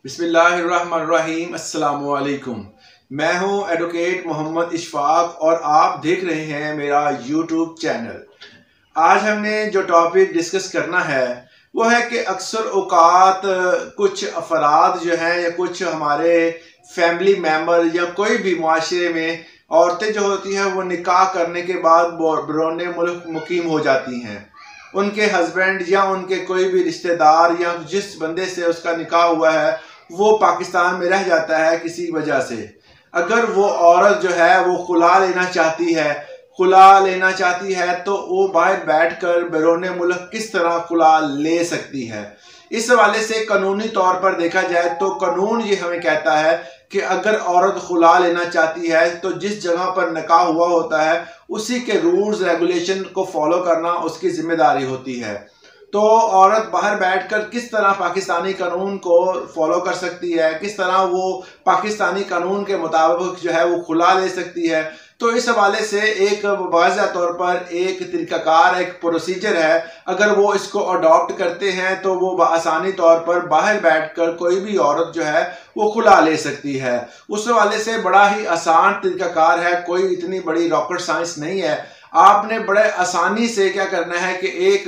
बिस्मिल्लाहिर्रहमानिर्रहीम अस्सलामुअलैकुम। मैं हूं एडवोकेट मोहम्मद इशफाक और आप देख रहे हैं मेरा यूट्यूब चैनल। आज हमने जो टॉपिक डिस्कस करना है वो है कि अक्सर औकात कुछ अफराद जो हैं या कुछ हमारे फैमिली मेम्बर या कोई भी माशरे में औरतें जो होती हैं वो निकाह करने के बाद बरोने मुल्क मुकीम हो जाती हैं। उनके हस्बैंड या उनके कोई भी रिश्तेदार या जिस बंदे से उसका निकाह हुआ है वो पाकिस्तान में रह जाता है किसी वजह से। अगर वो औरत जो है वो खुला लेना चाहती है तो वो बाहर बैठकर बैरून मुल्क किस तरह खुला ले सकती है। इस हवाले से कानूनी तौर पर देखा जाए तो कानून ये हमें कहता है कि अगर औरत खुला लेना चाहती है तो जिस जगह पर निकाह हुआ होता है उसी के रूल्स रेगुलेशन को फॉलो करना उसकी जिम्मेदारी होती है। तो औरत बाहर बैठकर किस तरह पाकिस्तानी कानून को फॉलो कर सकती है, किस तरह वो पाकिस्तानी कानून के मुताबिक जो है वो खुला ले सकती है। तो इस हवाले से एक वाज़ह तौर पर एक तरीक़ाकार एक प्रोसीजर है। अगर वो इसको अडॉप्ट करते हैं तो वो आसानी तौर पर बाहर बैठकर कोई भी औरत जो है वो खुला ले सकती है। उस हवाले से बड़ा ही आसान तरीक़ाकार है, कोई इतनी बड़ी रॉकेट साइंस नहीं है। आपने बड़े आसानी से क्या करना है कि एक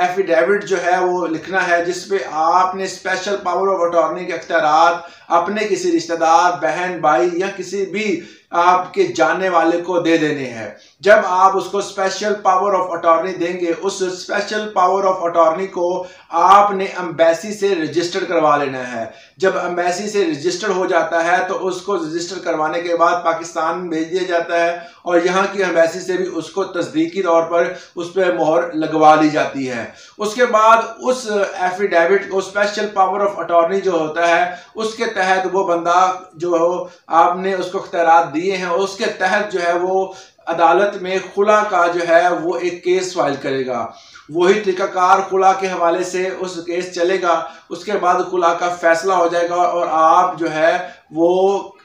एफिडेविट जो है वो लिखना है जिसपे आपने स्पेशल पावर ऑफ अटॉर्नी के अख्तियारात अपने किसी रिश्तेदार, बहन, भाई या किसी भी आपके जानने वाले को दे देने हैं। जब आप उसको स्पेशल पावर ऑफ अटॉर्नी देंगे उस स्पेशल पावर ऑफ अटॉर्नी को आपने एम्बेसी से रजिस्टर करवा लेना है। जब एम्बेसी से रजिस्टर हो जाता है तो उसको रजिस्टर करवाने के बाद पाकिस्तान भेज दिया जाता है और यहाँ की एम्बेसी से भी उसको तस्दीकी तौर पर उस पर मोहर लगवा ली जाती है। उसके बाद उस एफिडेविट को स्पेशल पावर ऑफ अटॉर्नी जो होता है उसके तहत वो बंदा जो आपने उसको अख्तियारात दिए हैं उसके तहत जो है वो अदालत में खुला का जो है वो एक केस फाइल करेगा। वही तरीक़ाकार खुला के हवाले से उस केस चलेगा। उसके बाद खुला का फैसला हो जाएगा और आप जो है वो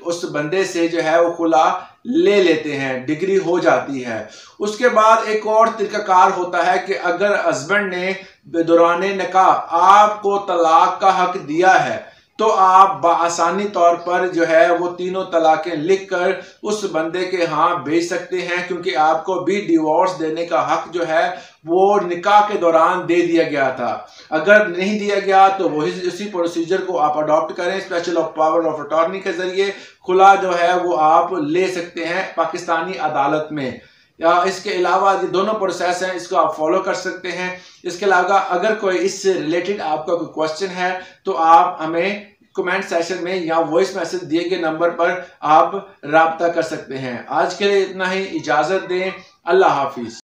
उस बंदे से जो है वो खुला ले लेते हैं, डिग्री हो जाती है। उसके बाद एक और तरीक़ाकार होता है कि अगर हस्बैंड ने दौरान निकाह आपको तलाक का हक दिया है तो आप बआसानी तौर पर जो है वो तीनों तलाकें लिखकर उस बंदे के यहाँ भेज सकते हैं, क्योंकि आपको भी डिवोर्स देने का हक जो है वो निकाह के दौरान दे दिया गया था। अगर नहीं दिया गया तो वही उसी प्रोसीजर को आप अडॉप्ट करें, स्पेशल पावर ऑफ अटॉर्नी के जरिए खुला जो है वो आप ले सकते हैं पाकिस्तानी अदालत में। या इसके अलावा ये दोनों प्रोसेस हैं, इसको आप फॉलो कर सकते हैं। इसके अलावा अगर कोई इससे रिलेटेड आपका कोई क्वेश्चन है तो आप हमें कमेंट सेक्शन में या वॉइस मैसेज दिए गए नंबर पर आप राब्ता कर सकते हैं। आज के लिए इतना ही, इजाज़त दें। अल्लाह हाफिज़।